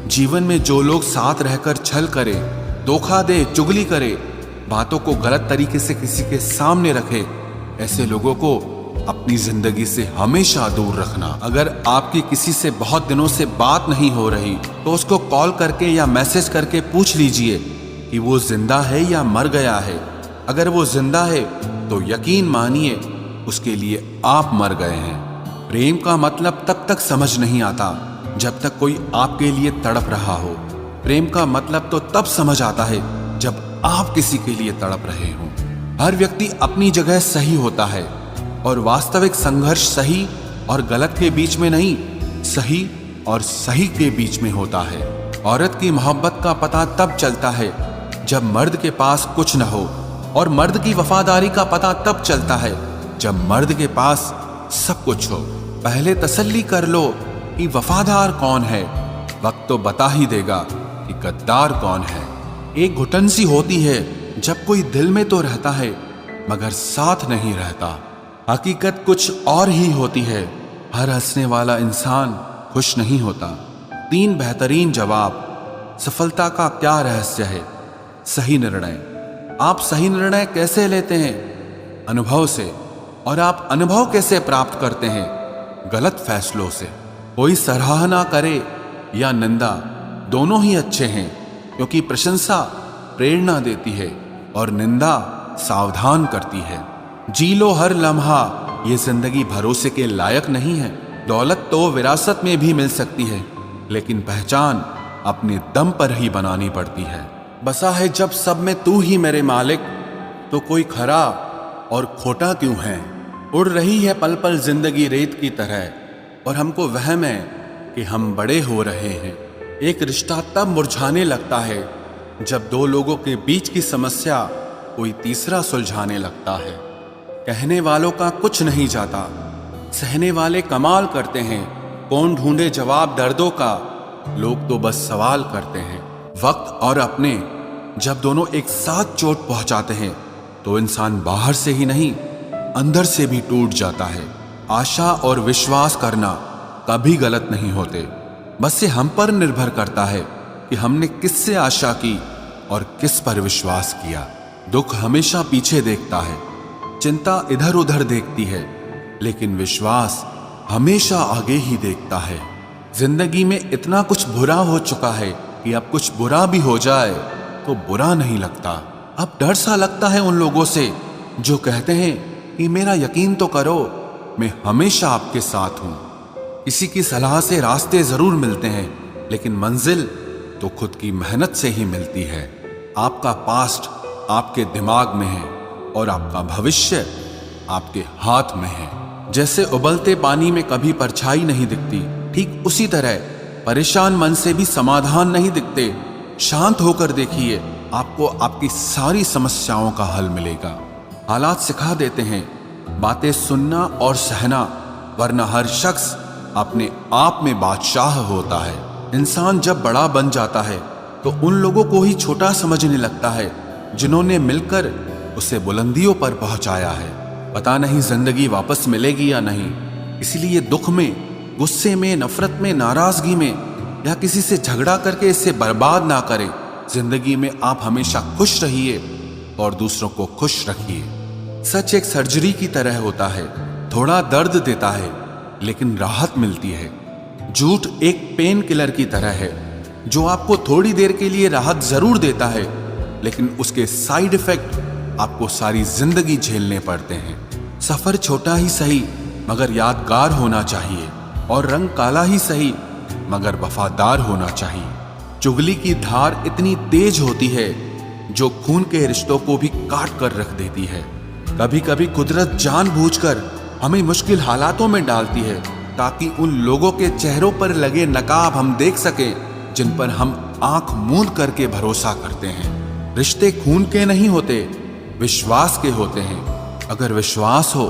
जीवन में जो लोग साथ रहकर छल करे, धोखा दे, चुगली करे, बातों को गलत तरीके से किसी के सामने रखे, ऐसे लोगों को अपनी जिंदगी से हमेशा दूर रखना। अगर आपकी किसी से बहुत दिनों से बात नहीं हो रही तो उसको कॉल करके या मैसेज करके पूछ लीजिए कि वो जिंदा है या मर गया है। अगर वो जिंदा है तो यकीन मानिए उसके लिए आप मर गए हैं। प्रेम का मतलब तब तक समझ नहीं आता जब तक कोई आपके लिए तड़प रहा हो। प्रेम का मतलब तो तब समझ आता है जब आप किसी के लिए तड़प रहे हो। हर व्यक्ति अपनी जगह सही होता है और वास्तविक संघर्ष सही और गलत के बीच में नहीं, सही और सही के बीच में होता है। औरत की मोहब्बत का पता तब चलता है जब मर्द के पास कुछ न हो, और मर्द की वफादारी का पता तब चलता है जब मर्द के पास सब कुछ हो। पहले तसल्ली कर लो कि वफादार कौन है, वक्त तो बता ही देगा कि गद्दार कौन है। एक घुटन सी होती है जब कोई दिल में तो रहता है मगर साथ नहीं रहता। हकीकत कुछ और ही होती है। हर हंसने वाला इंसान खुश नहीं होता। 3 बेहतरीन जवाब। सफलता का क्या रहस्य है? सही निर्णय। आप सही निर्णय कैसे लेते हैं? अनुभव से। और आप अनुभव कैसे प्राप्त करते हैं? गलत फैसलों से। कोई सराहना करे या निंदा, दोनों ही अच्छे हैं, क्योंकि प्रशंसा प्रेरणा देती है और निंदा सावधान करती है। जी लो हर लम्हा, ये जिंदगी भरोसे के लायक नहीं है। दौलत तो विरासत में भी मिल सकती है, लेकिन पहचान अपने दम पर ही बनानी पड़ती है। बसा है जब सब में तू ही मेरे मालिक, तो कोई खरा और खोटा क्यों है? उड़ रही है पल पल जिंदगी रेत की तरह, और हमको वहम है कि हम बड़े हो रहे हैं। एक रिश्ता तब मुरझाने लगता है जब 2 लोगों के बीच की समस्या कोई तीसरा सुलझाने लगता है। कहने वालों का कुछ नहीं जाता, सहने वाले कमाल करते हैं। कौन ढूंढे जवाब दर्दों का, लोग तो बस सवाल करते हैं। वक्त और अपने जब दोनों एक साथ चोट पहुंचाते हैं तो इंसान बाहर से ही नहीं, अंदर से भी टूट जाता है। आशा और विश्वास करना कभी गलत नहीं होते, बस ये हम पर निर्भर करता है कि हमने किससे आशा की और किस पर विश्वास किया। दुख हमेशा पीछे देखता है, चिंता इधर उधर देखती है, लेकिन विश्वास हमेशा आगे ही देखता है। जिंदगी में इतना कुछ बुरा हो चुका है कि अब कुछ बुरा भी हो जाए तो बुरा नहीं लगता। अब डर सा लगता है उन लोगों से जो कहते हैं कि मेरा यकीन तो करो, मैं हमेशा आपके साथ हूं। किसी की सलाह से रास्ते जरूर मिलते हैं, लेकिन मंजिल तो खुद की मेहनत से ही मिलती है। आपका पास्ट आपके दिमाग में है और आपका भविष्य आपके हाथ में है। जैसे उबलते पानी में कभी परछाई नहीं दिखती, ठीक उसी तरह परेशान मन से भी समाधान नहीं दिखते। शांत होकर देखिए, आपको आपकी सारी समस्याओं का हल मिलेगा। हालात सिखा देते हैं बातें सुनना और सहना, वरना हर शख्स अपने आप में बादशाह होता है। इंसान जब बड़ा बन जाता है तो उन लोगों को ही छोटा समझने लगता है जिन्होंने मिलकर उसे बुलंदियों पर पहुंचाया है। पता नहीं जिंदगी वापस मिलेगी या नहीं, इसलिए दुख में, गुस्से में, नफरत में, नाराजगी में या किसी से झगड़ा करके इसे बर्बाद ना करें। जिंदगी में आप हमेशा खुश रहिए और दूसरों को खुश रखिए। सच एक सर्जरी की तरह होता है, थोड़ा दर्द देता है लेकिन राहत मिलती है। झूठ एक पेन किलर की तरह है जो आपको थोड़ी देर के लिए राहत जरूर देता है, लेकिन उसके साइड इफेक्ट आपको सारी जिंदगी झेलने पड़ते हैं। सफर छोटा ही सही मगर यादगार होना चाहिए, और रंग काला ही सही मगर वफादार होना चाहिए। चुगली की धार इतनी तेज होती है जो खून के रिश्तों को भी काट कर रख देती है। कभी कभी कुदरत जानबूझकर हमें मुश्किल हालातों में डालती है ताकि उन लोगों के चेहरों पर लगे नकाब हम देख सकें जिन पर हम आंख मूंद करके भरोसा करते हैं। रिश्ते खून के नहीं होते, विश्वास के होते हैं। अगर विश्वास हो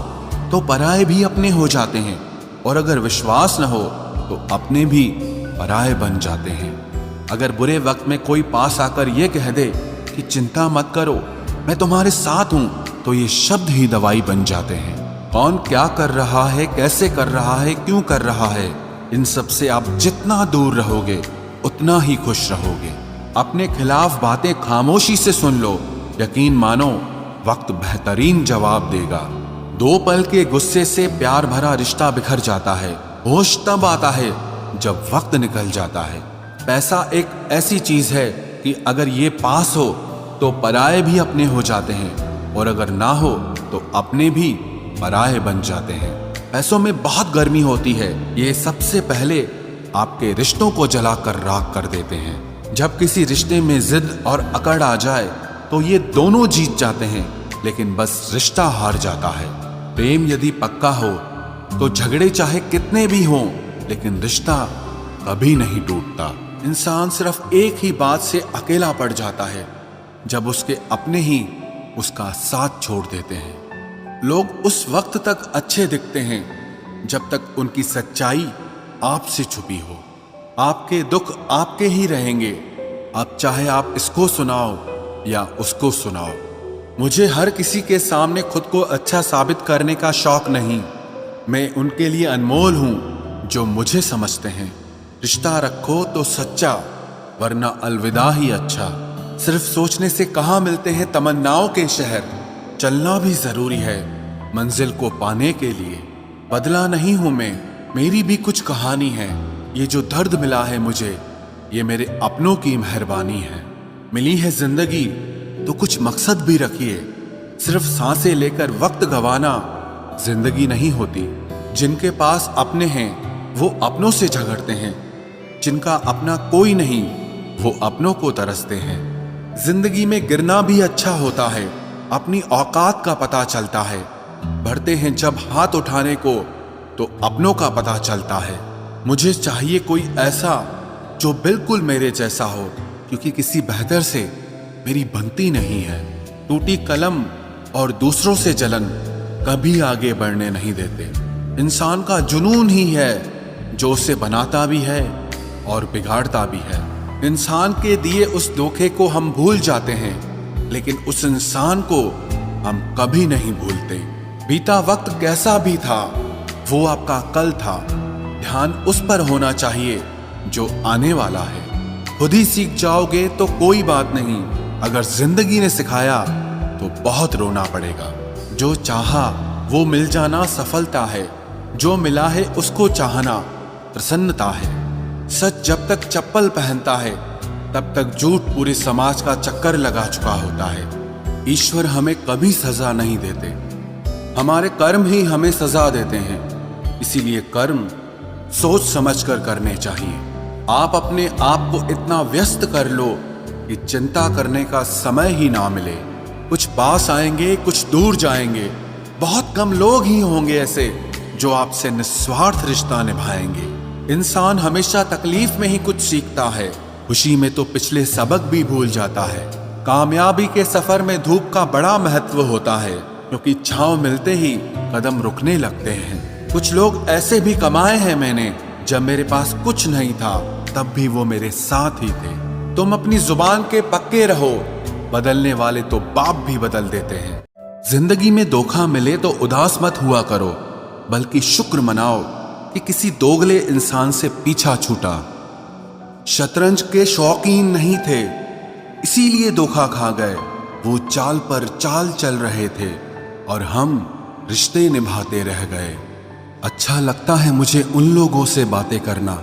तो पराये भी अपने हो जाते हैं, और अगर विश्वास न हो तो अपने भी पराये बन जाते हैं। अगर बुरे वक्त में कोई पास आकर ये कह दे कि चिंता मत करो, मैं तुम्हारे साथ हूं, तो ये शब्द ही दवाई बन जाते हैं। कौन क्या कर रहा है, कैसे कर रहा है, क्यों कर रहा है, इन सब से आप जितना दूर रहोगे उतना ही खुश रहोगे। अपने खिलाफ बातें खामोशी से सुन लो, यकीन मानो वक्त बेहतरीन जवाब देगा। 2 पल के गुस्से से प्यार भरा रिश्ता बिखर जाता है। होश तब आता है जब वक्त निकल जाता है। पैसा एक ऐसी चीज है कि अगर ये पास हो तो पराये भी अपने हो जाते हैं, और अगर ना हो तो अपने भी पराये बन जाते हैं। पैसों में बहुत गर्मी होती है, ये सबसे पहले आपके रिश्तों को जलाकर राख कर देते हैं। जब किसी रिश्ते में जिद और अकड़ आ जाए तो ये दोनों जीत जाते हैं, लेकिन बस रिश्ता हार जाता है। प्रेम यदि पक्का हो तो झगड़े चाहे कितने भी हों, लेकिन रिश्ता कभी नहीं टूटता। इंसान सिर्फ एक ही बात से अकेला पड़ जाता है, जब उसके अपने ही उसका साथ छोड़ देते हैं। लोग उस वक्त तक अच्छे दिखते हैं जब तक उनकी सच्चाई आपसे छुपी हो। आपके दुख आपके ही रहेंगे, अब चाहे आप इसको सुनाओ या उसको सुनाओ। मुझे हर किसी के सामने खुद को अच्छा साबित करने का शौक नहीं। मैं उनके लिए अनमोल हूं जो मुझे समझते हैं। रिश्ता रखो तो सच्चा, वरना अलविदा ही अच्छा। सिर्फ सोचने से कहाँ मिलते हैं तमन्नाओं के शहर। चलना भी जरूरी है मंजिल को पाने के लिए। बदला नहीं हूं मैं, मेरी भी कुछ कहानी है। ये जो दर्द मिला है मुझे, ये मेरे अपनों की मेहरबानी है। मिली है जिंदगी तो कुछ मकसद भी रखिए। सिर्फ सांसें लेकर वक्त गंवाना जिंदगी नहीं होती। जिनके पास अपने हैं वो अपनों से झगड़ते हैं, जिनका अपना कोई नहीं वो अपनों को तरसते हैं। जिंदगी में गिरना भी अच्छा होता है, अपनी औकात का पता चलता है। बढ़ते हैं जब हाथ उठाने को तो अपनों का पता चलता है। मुझे चाहिए कोई ऐसा जो बिल्कुल मेरे जैसा हो, क्योंकि किसी बेहतर से मेरी बनती नहीं है। टूटी कलम और दूसरों से जलन कभी आगे बढ़ने नहीं देते। इंसान का जुनून ही है जो उसे बनाता भी है और बिगाड़ता भी है। इंसान के दिए उस धोखे को हम भूल जाते हैं, लेकिन उस इंसान को हम कभी नहीं भूलते। बीता वक्त कैसा भी था, वो आपका कल था। ध्यान उस पर होना चाहिए जो आने वाला है। खुद ही सीख जाओगे तो कोई बात नहीं, अगर जिंदगी ने सिखाया तो बहुत रोना पड़ेगा। जो चाहा वो मिल जाना सफलता है, जो मिला है उसको चाहना प्रसन्नता है। सच जब तक चप्पल पहनता है तब तक झूठ पूरे समाज का चक्कर लगा चुका होता है। ईश्वर हमें कभी सजा नहीं देते, हमारे कर्म ही हमें सजा देते हैं। इसीलिए कर्म सोच समझकर करने चाहिए। आप अपने आप को इतना व्यस्त कर लो कि चिंता करने का समय ही ना मिले। कुछ पास आएंगे, कुछ दूर जाएंगे। बहुत कम लोग ही होंगे ऐसे जो आपसे निस्वार्थ रिश्ता निभाएंगे। इंसान हमेशा तकलीफ में ही कुछ सीखता है, खुशी में तो पिछले सबक भी भूल जाता है। कामयाबी के सफर में धूप का बड़ा महत्व होता है, क्योंकि छांव मिलते ही कदम रुकने लगते हैं। कुछ लोग ऐसे भी कमाए हैं मैंने, जब मेरे पास कुछ नहीं था तब भी वो मेरे साथ ही थे। तुम अपनी जुबान के पक्के रहो, बदलने वाले तो बाप भी बदल देते हैं। जिंदगी में धोखा मिले तो उदास मत हुआ करो, बल्कि शुक्र मनाओ कि किसी दोगले इंसान से पीछा छूटा। शतरंज के शौकीन नहीं थे, इसीलिए धोखा खा गए। वो चाल पर चाल चल रहे थे और हम रिश्ते निभाते रह गए। अच्छा लगता है मुझे उन लोगों से बातें करना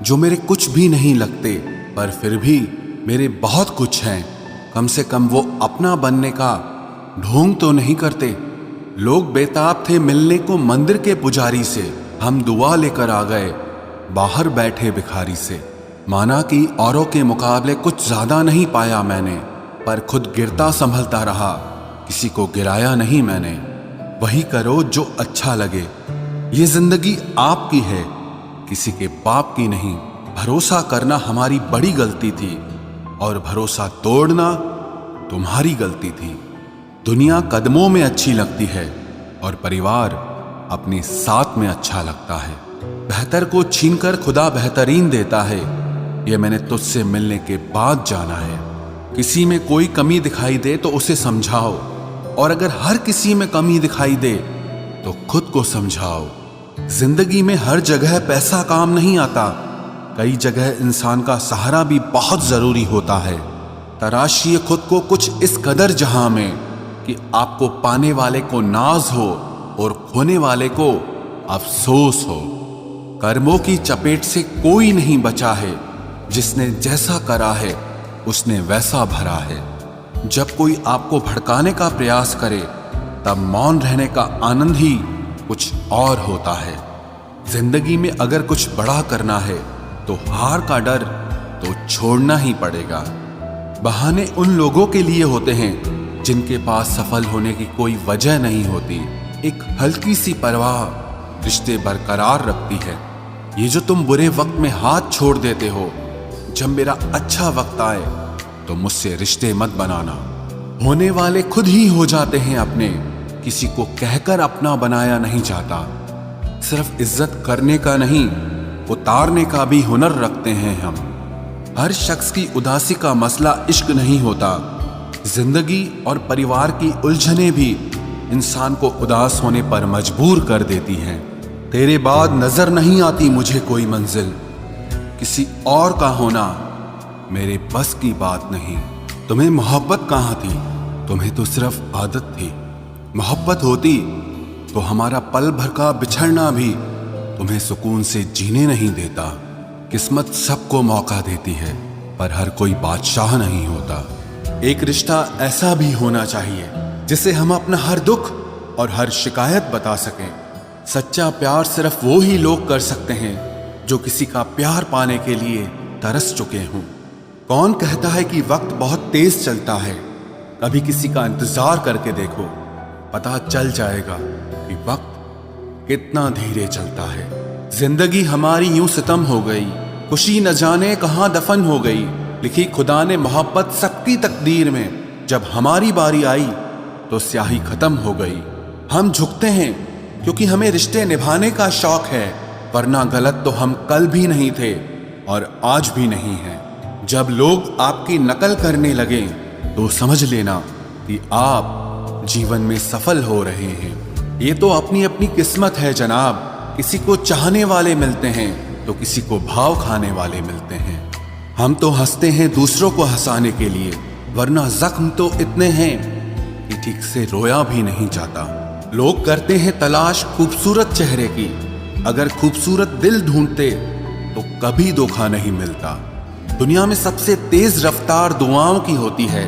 जो मेरे कुछ भी नहीं लगते, पर फिर भी मेरे बहुत कुछ हैं। कम से कम वो अपना बनने का ढोंग तो नहीं करते। लोग बेताब थे मिलने को मंदिर के पुजारी से, हम दुआ लेकर आ गए बाहर बैठे भिखारी से। माना कि औरों के मुकाबले कुछ ज्यादा नहीं पाया मैंने, पर खुद गिरता संभलता रहा, किसी को गिराया नहीं मैंने। वही करो जो अच्छा लगे, ये जिंदगी आपकी है, किसी के बाप की नहीं। भरोसा करना हमारी बड़ी गलती थी और भरोसा तोड़ना तुम्हारी गलती थी। दुनिया कदमों में अच्छी लगती है और परिवार अपने साथ में अच्छा लगता है। बेहतर को छीनकर खुदा बेहतरीन देता है, यह मैंने तुझसे मिलने के बाद जाना है। किसी में कोई कमी दिखाई दे तो उसे समझाओ, और अगर हर किसी में कमी दिखाई दे तो खुद को समझाओ। जिंदगी में हर जगह पैसा काम नहीं आता, कई जगह इंसान का सहारा भी बहुत जरूरी होता है। तराशिए खुद को कुछ इस कदर जहां में कि आपको पाने वाले को नाज हो और खोने वाले को अफसोस हो। कर्मों की चपेट से कोई नहीं बचा है, जिसने जैसा करा है उसने वैसा भरा है। जब कोई आपको भड़काने का प्रयास करे तब मौन रहने का आनंद ही कुछ और होता है। जिंदगी में अगर कुछ बड़ा करना है तो हार का डर तो छोड़ना ही पड़ेगा। बहाने उन लोगों के लिए होते हैं जिनके पास सफल होने की कोई वजह नहीं होती। एक हल्की सी परवाह रिश्ते बरकरार रखती है। ये जो तुम बुरे वक्त में हाथ छोड़ देते हो, जब मेरा अच्छा वक्त आए तो मुझसे रिश्ते मत बनाना। होने वाले खुद ही हो जाते हैं अपने, किसी को कहकर अपना बनाया नहीं जाता। सिर्फ इज्जत करने का नहीं, उतारने का भी हुनर रखते हैं हम। हर शख्स की उदासी का मसला इश्क नहीं होता। जिंदगी और परिवार की उलझनें भी इंसान को उदास होने पर मजबूर कर देती हैं। तेरे बाद नजर नहीं आती मुझे कोई मंजिल, किसी और का होना मेरे बस की बात नहीं। तुम्हें मोहब्बत कहाँ थी? तुम्हें तो सिर्फ आदत थी। मोहब्बत होती तो हमारा पल भर का बिछड़ना भी तुम्हें सुकून से जीने नहीं देता। किस्मत सबको मौका देती है, पर हर कोई बादशाह नहीं होता। एक रिश्ता ऐसा भी होना चाहिए जिसे हम अपना हर दुख और हर शिकायत बता सकें। सच्चा प्यार सिर्फ वो ही लोग कर सकते हैं जो किसी का प्यार पाने के लिए तरस चुके हों। कौन कहता है कि वक्त बहुत तेज चलता है? कभी किसी का इंतजार करके देखो, पता चल जाएगा कि वक्त कितना धीरे चलता है। जिंदगी हमारी यूं सितम हो गई, खुशी न जाने कहां दफन हो गई। लिखी खुदा ने मोहब्बत सबकी तकदीर में, जब हमारी बारी आई तो स्याही खत्म हो गई। हम झुकते हैं क्योंकि हमें रिश्ते निभाने का शौक है, वरना गलत तो हम कल भी नहीं थे और आज भी नहीं हैं। जब लोग आपकी नकल करने लगे तो समझ लेना कि आप जीवन में सफल हो रहे हैं। ये तो अपनी अपनी किस्मत है जनाब। किसी को चाहने वाले मिलते हैं तो किसी को भाव खाने वाले मिलते हैं। हम तो हंसते हैं दूसरों को हंसाने के लिए, वरना जख्म तो इतने हैं कि ठीक से रोया भी नहीं जाता। लोग करते हैं तलाश खूबसूरत चेहरे की, अगर खूबसूरत दिल ढूंढते तो कभी धोखा नहीं मिलता। दुनिया में सबसे तेज रफ्तार दुआओं की होती है।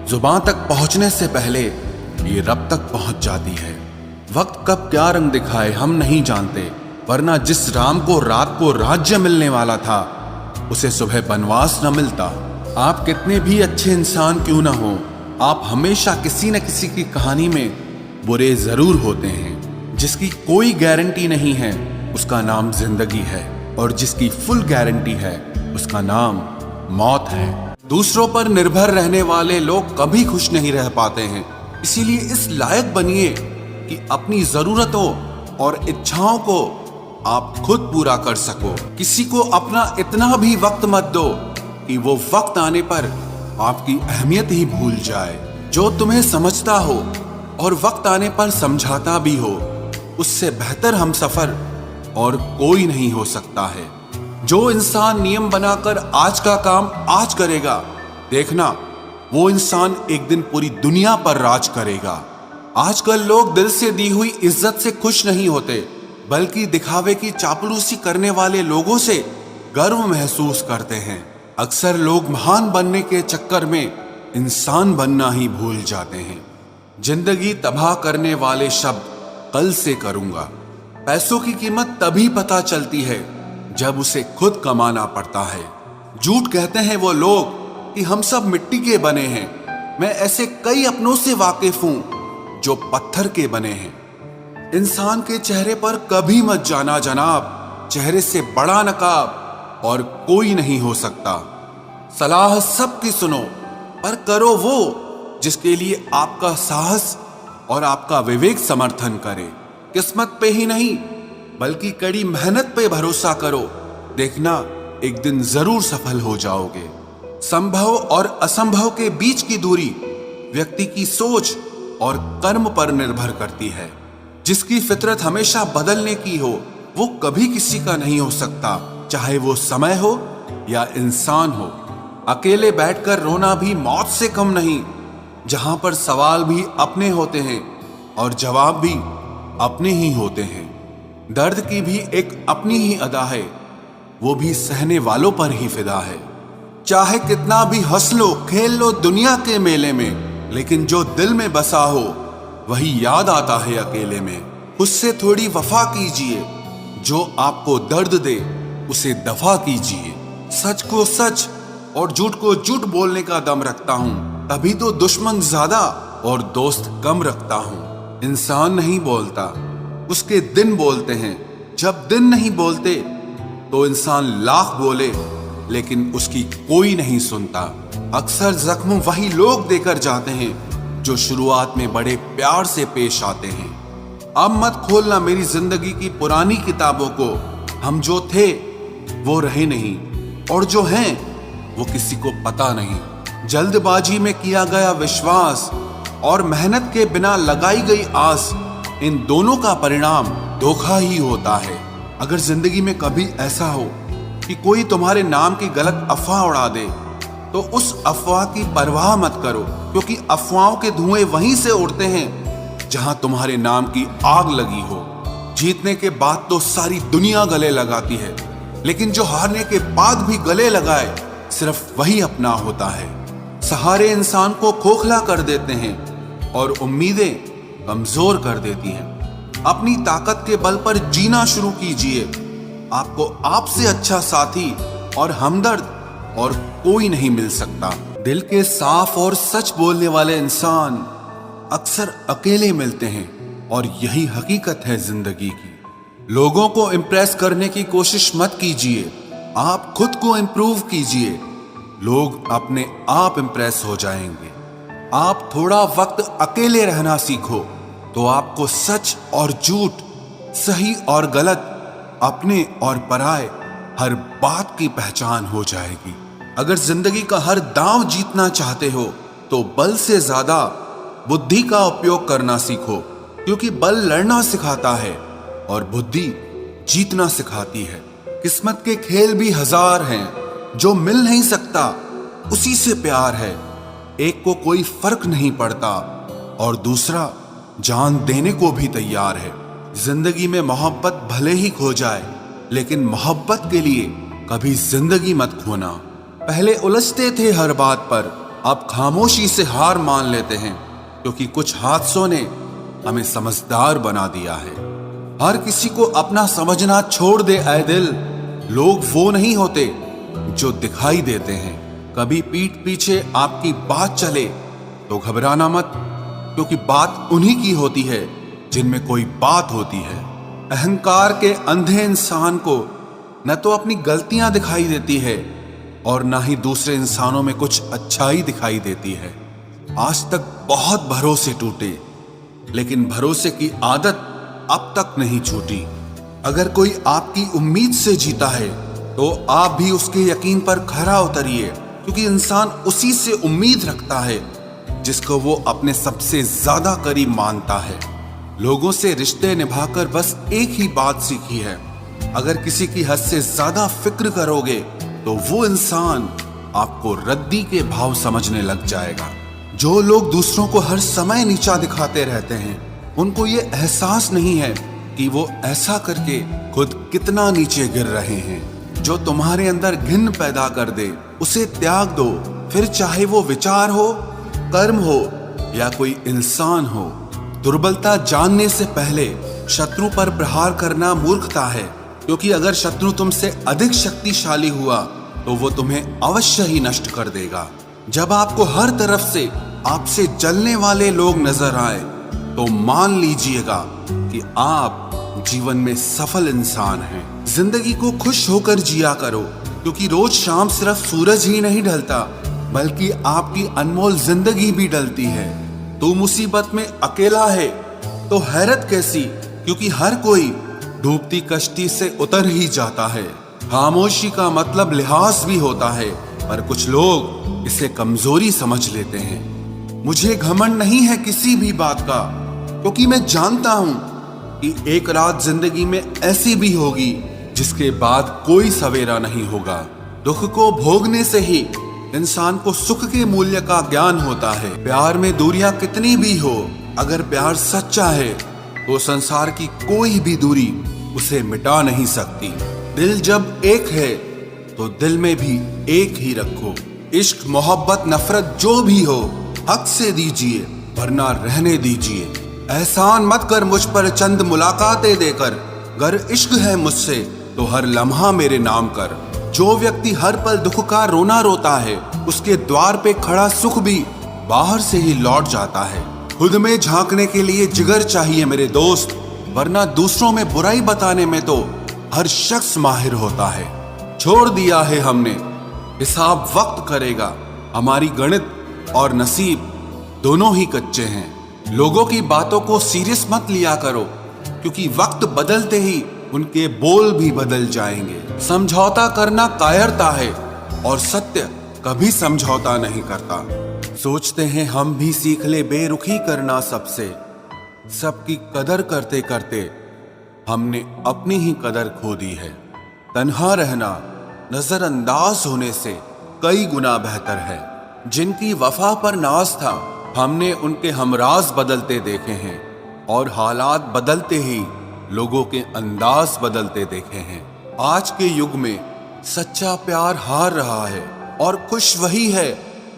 जुबान तक पहुंचने से पहले ये रब तक पहुंच जाती है। वक्त कब क्या रंग दिखाए हम नहीं जानते, वरना जिस राम को रात को राज्य मिलने वाला था उसे सुबह बनवास न मिलता। आप कितने भी अच्छे इंसान क्यों ना हो, आप हमेशा किसी न किसी की कहानी में बुरे जरूर होते हैं। जिसकी कोई गारंटी नहीं है उसका नाम जिंदगी है, और जिसकी फुल गारंटी है उसका नाम मौत है। दूसरों पर निर्भर रहने वाले लोग कभी खुश नहीं रह पाते हैं। इसीलिए इस लायक बनिए कि अपनी जरूरतों और इच्छाओं को आप खुद पूरा कर सको। किसी को अपना इतना भी वक्त मत दो कि वो वक्त आने पर आपकी अहमियत ही भूल जाए। जो तुम्हें समझता हो और वक्त आने पर समझाता भी हो, उससे बेहतर हम सफर और कोई नहीं हो सकता है। जो इंसान नियम बनाकर आज का काम आज करेगा, देखना वो इंसान एक दिन पूरी दुनिया पर राज करेगा। आजकल लोग दिल से दी हुई इज्जत से खुश नहीं होते, बल्कि दिखावे की चापलूसी करने वाले लोगों से गर्व महसूस करते हैं। अक्सर लोग महान बनने के चक्कर में इंसान बनना ही भूल जाते हैं। जिंदगी तबाह करने वाले शब्द कल से करूंगा। पैसों की कीमत तभी पता चलती है जब उसे खुद कमाना पड़ता है। झूठ कहते हैं वो लोग कि हम सब मिट्टी के बने हैं। मैं ऐसे कई अपनों से वाकिफ हूं जो पत्थर के बने हैं। इंसान के चेहरे पर कभी मत जाना जनाब, चेहरे से बड़ा नकाब और कोई नहीं हो सकता। सलाह सबकी सुनो, पर करो वो जिसके लिए आपका साहस और आपका विवेक समर्थन करे। किस्मत पे ही नहीं बल्कि कड़ी मेहनत पे भरोसा करो, देखना एक दिन जरूर सफल हो जाओगे। संभव और असंभव के बीच की दूरी व्यक्ति की सोच और कर्म पर निर्भर करती है। जिसकी फितरत हमेशा बदलने की हो वो कभी किसी का नहीं हो सकता। चाहे वो समय हो या इंसान हो। अकेले बैठकर रोना भी मौत से कम नहीं, जहां पर सवाल भी अपने होते हैं और जवाब भी अपने ही होते हैं। दर्द की भी एक अपनी ही अदा है, वो भी सहने वालों पर ही फिदा है। चाहे कितना भी हंस लो खेल लो दुनिया के मेले में, लेकिन जो दिल में बसा हो वही याद आता है अकेले में। उससे थोड़ी वफा कीजिए, जो आपको दर्द दे उसे दफा कीजिए। सच को सच और झूठ को झूठ बोलने का दम रखता हूं, तभी तो दुश्मन ज्यादा और दोस्त कम रखता हूं। इंसान नहीं बोलता, उसके दिन बोलते हैं। जब दिन नहीं बोलते तो इंसान लाख बोले, लेकिन उसकी कोई नहीं सुनता। अक्सर जख्म वही लोग देकर जाते हैं जो शुरुआत में बड़े प्यार से पेश आते हैं। अब मत खोलना मेरी जिंदगी की पुरानी किताबों को। हम जो थे वो रहे नहीं, और जो हैं वो किसी को पता नहीं। जल्दबाजी में किया गया विश्वास और मेहनत के बिना लगाई गई आस, इन दोनों का परिणाम धोखा ही होता है। अगर जिंदगी में कभी ऐसा हो कि कोई तुम्हारे नाम की गलत अफवाह उड़ा दे, तो उस अफवाह की परवाह मत करो, क्योंकि अफवाहों के धुएं वहीं से उड़ते हैं जहां तुम्हारे नाम की आग लगी हो। जीतने के बाद तो सारी दुनिया गले लगाती है, लेकिन जो हारने के बाद भी गले लगाए सिर्फ वही अपना होता है। सहारे इंसान को खोखला कर देते हैं और उम्मीदें कमजोर कर देती हैं। अपनी ताकत के बल पर जीना शुरू कीजिए। आपको आपसे अच्छा साथी और हमदर्द और कोई नहीं मिल सकता। दिल के साफ और सच बोलने वाले इंसान अक्सर अकेले मिलते हैं, और यही हकीकत है जिंदगी की। लोगों को इम्प्रेस करने की कोशिश मत कीजिए, आप खुद को इम्प्रूव कीजिए। लोग अपने आप इम्प्रेस हो जाएंगे। आप थोड़ा वक्त अकेले रहना सीखो, तो आपको सच और झूठ, सही और गलत, अपने और पराये हर बात की पहचान हो जाएगी। अगर जिंदगी का हर दांव जीतना चाहते हो तो बल से ज्यादा बुद्धि का उपयोग करना सीखो, क्योंकि बल लड़ना सिखाता है और बुद्धि जीतना सिखाती है। किस्मत के खेल भी हजार हैं, जो मिल नहीं सकता उसी से प्यार है। एक को कोई फर्क नहीं पड़ता और दूसरा जान देने को भी तैयार है। जिंदगी में मोहब्बत भले ही खो जाए, लेकिन मोहब्बत के लिए कभी जिंदगी मत खोना। पहले उलझते थे हर बात पर, अब खामोशी से हार मान लेते हैं, क्योंकि कुछ हादसों ने हमें समझदार बना दिया है। हर किसी को अपना समझना छोड़ दे ऐ दिल। लोग वो नहीं होते जो दिखाई देते हैं। कभी पीठ पीछे आपकी बात चले तो घबराना मत, क्योंकि बात उन्हीं की होती है जिनमें कोई बात होती है। अहंकार के अंधे इंसान को न तो अपनी गलतियां दिखाई देती है और ना ही दूसरे इंसानों में कुछ अच्छाई दिखाई देती है। आज तक बहुत भरोसे टूटे, लेकिन भरोसे की आदत अब तक नहीं छूटी। अगर कोई आपकी उम्मीद से जीता है तो आप भी उसके यकीन पर खरा उतरिए, क्योंकि इंसान उसी से उम्मीद रखता है जिसको वो अपने सबसे ज्यादा करीब मानता है। लोगों से रिश्ते निभाकर बस एक ही बात सीखी है, अगर किसी की हद से ज्यादा फिक्र करोगे तो वो इंसान आपको रद्दी के भाव समझने लग जाएगा। जो लोग दूसरों को हर समय नीचा दिखाते रहते हैं, उनको ये एहसास नहीं है कि वो ऐसा करके खुद कितना नीचे गिर रहे हैं। जो तुम्हारे अंदर घिन पैदा कर दे उसे त्याग दो, फिर चाहे वो विचार हो, कर्म हो या कोई इंसान हो। दुर्बलता जानने से पहले शत्रु पर प्रहार करना मूर्खता है, क्योंकि अगर शत्रु तुमसे अधिक शक्तिशाली हुआ तो वो तुम्हें अवश्य ही नष्ट कर देगा। जब आपको हर तरफ से आपसे जलने वाले लोग नजर आए तो मान लीजिएगा कि आप जीवन में सफल इंसान हैं। जिंदगी को खुश होकर जिया करो, क्योंकि रोज शाम सिर्फ सूरज ही नहीं ढलता, बल्कि आपकी अनमोल जिंदगी भी ढलती है। तू मुसीबत में अकेला है तो हैरत कैसी, क्योंकि हर कोई डूबती कश्ती से उतर ही जाता है। खामोशी का मतलब लिहाज भी होता है, पर कुछ लोग इसे कमजोरी समझ लेते हैं। मुझे घमंड नहीं है किसी भी बात का, क्योंकि मैं जानता हूं कि एक रात जिंदगी में ऐसी भी होगी जिसके बाद कोई सवेरा नहीं होगा। दुख को भोगने से ही इंसान को सुख के मूल्य का ज्ञान होता है। प्यार में दूरियां कितनी भी हो, अगर प्यार सच्चा है तो संसार की कोई भी दूरी उसे मिटा नहीं सकती। दिल जब एक है तो दिल में भी एक ही रखो। इश्क मोहब्बत नफरत जो भी हो हक से दीजिए, वरना रहने दीजिए। एहसान मत कर मुझ पर चंद मुलाकातें देकर, गर इश्क है मुझसे तो हर लम्हा मेरे नाम कर। जो व्यक्ति हर पल दुख का रोना रोता है, उसके द्वार पे खड़ा सुख भी बाहर से ही लौट जाता है। खुद में झांकने के लिए जिगर चाहिए मेरे दोस्त, वरना दूसरों में बुराई बताने में तो हर शख्स माहिर होता है। छोड़ दिया है हमने, हिसाब वक्त करेगा। हमारी गणित और नसीब दोनों ही कच्चे हैं। लोगों की बातों को सीरियस मत लिया करो, क्योंकि वक्त बदलते ही उनके बोल भी बदल जाएंगे। समझौता करना कायरता है और सत्य कभी समझौता नहीं करता। सोचते हैं हम भी सीख ले बेरुखी करना सबसे, सबकी कदर करते करते हमने अपनी ही कदर खो दी है। तन्हा रहना नजरअंदाज होने से कई गुना बेहतर है। जिनकी वफा पर नाज था, हमने उनके हमराज बदलते देखे हैं, और हालात बदलते ही लोगों के अंदाज बदलते देखे हैं। आज के युग में सच्चा प्यार हार रहा है, और खुश वही है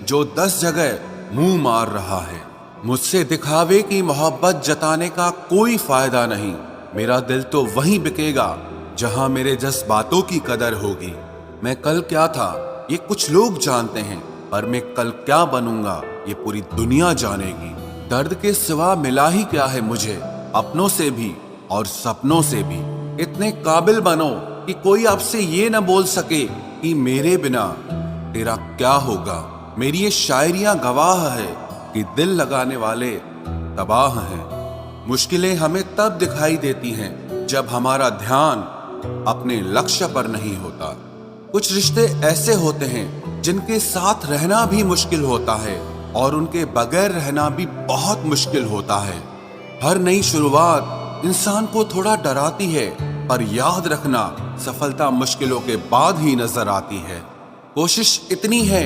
जो 10 जगह मुंह मार रहा है। मुझसे दिखावे की मोहब्बत जताने का कोई फायदा नहीं। मेरा दिल तो वहीं बिकेगा जहां मेरे जज्बातों की कदर होगी। मैं कल क्या था ये कुछ लोग जानते हैं, पर मैं कल क्या बनूंगा ये पूरी दुनिया जानेगी। दर्द के सिवा मिला ही क्या है मुझे, अपनों से भी और सपनों से भी। इतने काबिल बनो कि कोई आपसे ये न बोल सके कि मेरे बिना तेरा क्या होगा। मेरी ये शायरियां गवाह है कि दिल लगाने वाले तबाह हैं। मुश्किलें हमें तब दिखाई देती हैं जब हमारा ध्यान अपने लक्ष्य पर नहीं होता। कुछ रिश्ते ऐसे होते हैं जिनके साथ रहना भी मुश्किल होता है, और उनके बगैर रहना भी बहुत मुश्किल होता है। हर नई शुरुआत इंसान को थोड़ा डराती है, पर याद रखना सफलता मुश्किलों के बाद ही नजर आती है। कोशिश इतनी है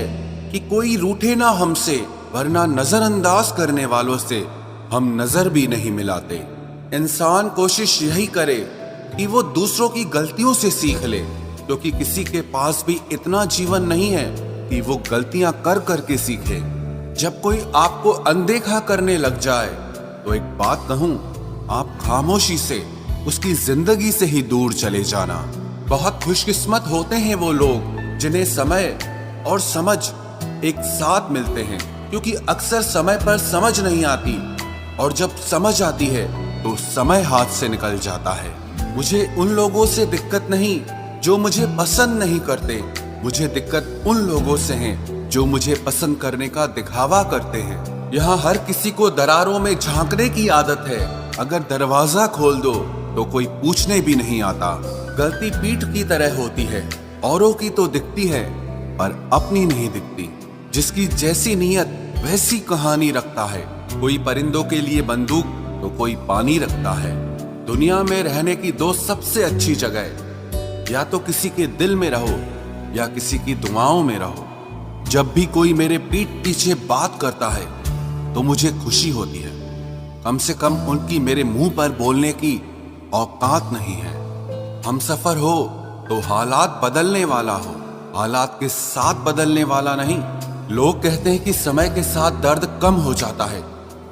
कि कोई रूठे ना हमसे, वरना नजरअंदाज करने वालों से हम नजर भी नहीं मिलाते। इंसान कोशिश यही करे कि वो दूसरों की गलतियों से सीख ले, क्योंकि किसी के पास भी इतना जीवन नहीं है कि वो गलतियां कर करके सीखे। जब कोई आपको अनदेखा करने लग जाए तो एक बात कहूं, आप खामोशी से उसकी जिंदगी से ही दूर चले जाना। बहुत खुशकिस्मत होते हैं वो लोग जिन्हें समय और समझ एक साथ मिलते हैं, क्योंकि अक्सर समय पर समझ नहीं आती, और जब समझ आती है तो समय हाथ से निकल जाता है। मुझे उन लोगों से दिक्कत नहीं जो मुझे पसंद नहीं करते, मुझे दिक्कत उन लोगों से है जो मुझे पसंद करने का दिखावा करते हैं। यहाँ हर किसी को दरारों में झांकने की आदत है। अगर दरवाजा खोल दो तो कोई पूछने भी नहीं आता। गलती पीठ की तरह होती है, औरों की तो दिखती है पर अपनी नहीं दिखती। जिसकी जैसी नीयत वैसी कहानी रखता है। कोई परिंदों के लिए बंदूक तो कोई पानी रखता है। दुनिया में रहने की दो सबसे अच्छी जगह, या तो किसी के दिल में रहो या किसी की दुआओं में रहो। जब भी कोई मेरे पीठ पीछे बात करता है तो मुझे खुशी होती है। कम से कम उनकी मेरे मुंह पर बोलने की औकात नहीं है। हमसफर हो तो हालात बदलने वाला हो, हालात के साथ बदलने वाला नहीं। लोग कहते हैं कि समय के साथ दर्द कम हो जाता है,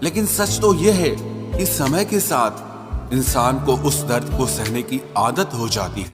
लेकिन सच तो यह है कि समय के साथ इंसान को उस दर्द को सहने की आदत हो जाती है।